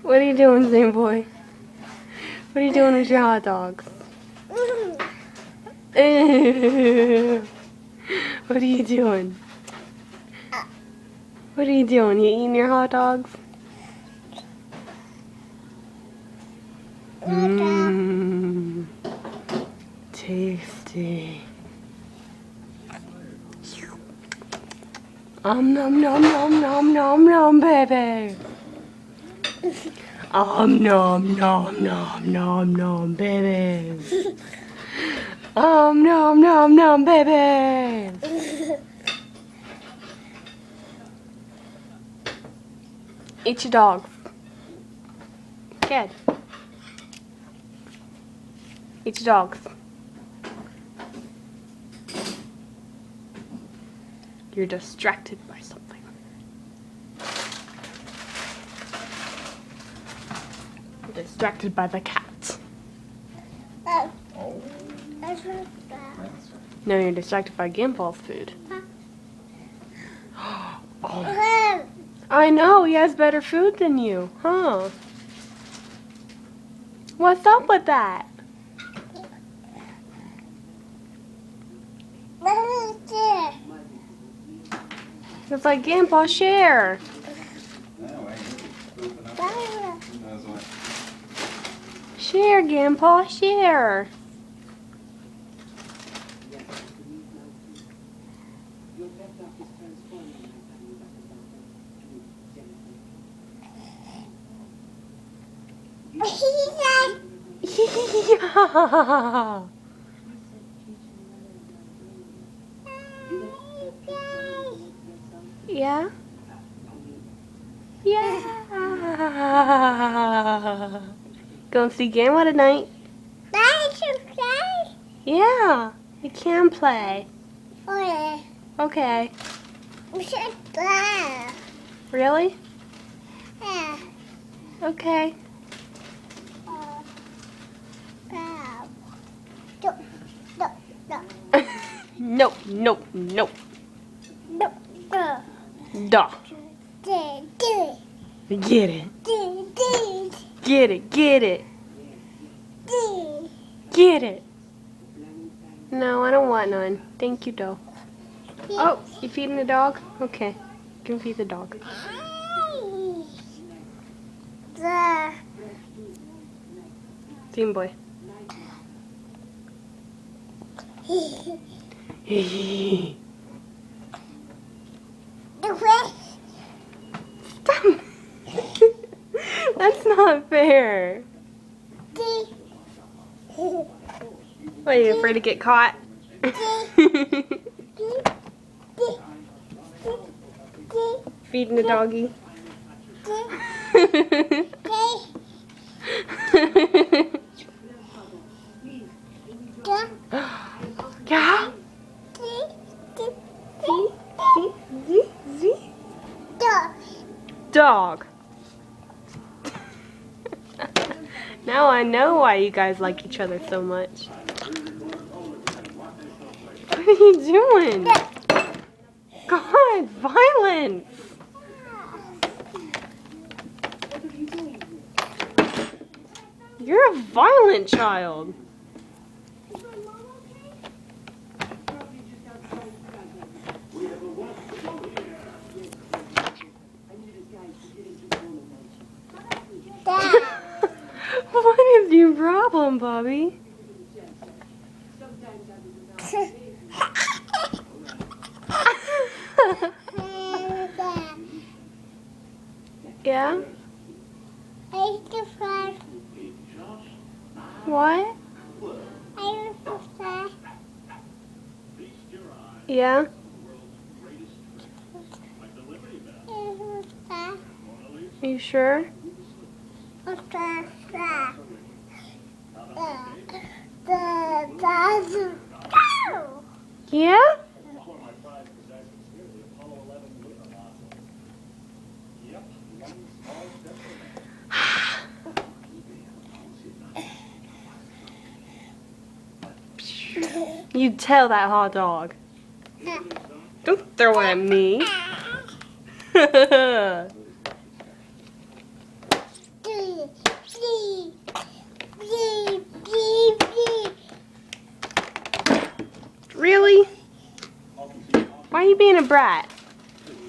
What are you doing, Zane boy? What are you doing with your hot dogs? What are you doing? What are you doing? You eating your hot dogs? Mmm. Tasty. Nom nom nom nom nom nom, baby. Nom nom nom nom nom, baby. Nom nom nom, baby. Eat your dog. Good. Eat your dogs. You're distracted by something. You're distracted by the cat. No, you're distracted by Gimball's food. Oh. I know, he has better food than you, huh? What's up with that? It's like, Gimball, share. Share, Gimball, share. Yeah? Yeah. Go and see Grandma tonight. Yeah, you can play. Okay. Really? Yeah. Okay. Nope, nope, nope. Duh. Get it. Get it, get it. Get it. No, I don't want none. Thank you, though. Oh, you feeding the dog? Okay. You can feed the dog. Team boy. Stop. That's not fair. What, are you afraid to get caught? Feeding the doggy. Yeah? Dog. Now I know why you guys like each other so much. What are you doing? God, violence. You're a violent child. What is your problem, Bobby? Yeah? What? Yeah? Are you sure? Yeah? You tell that hot dog. Don't throw it at me. Really? Why are you being a brat?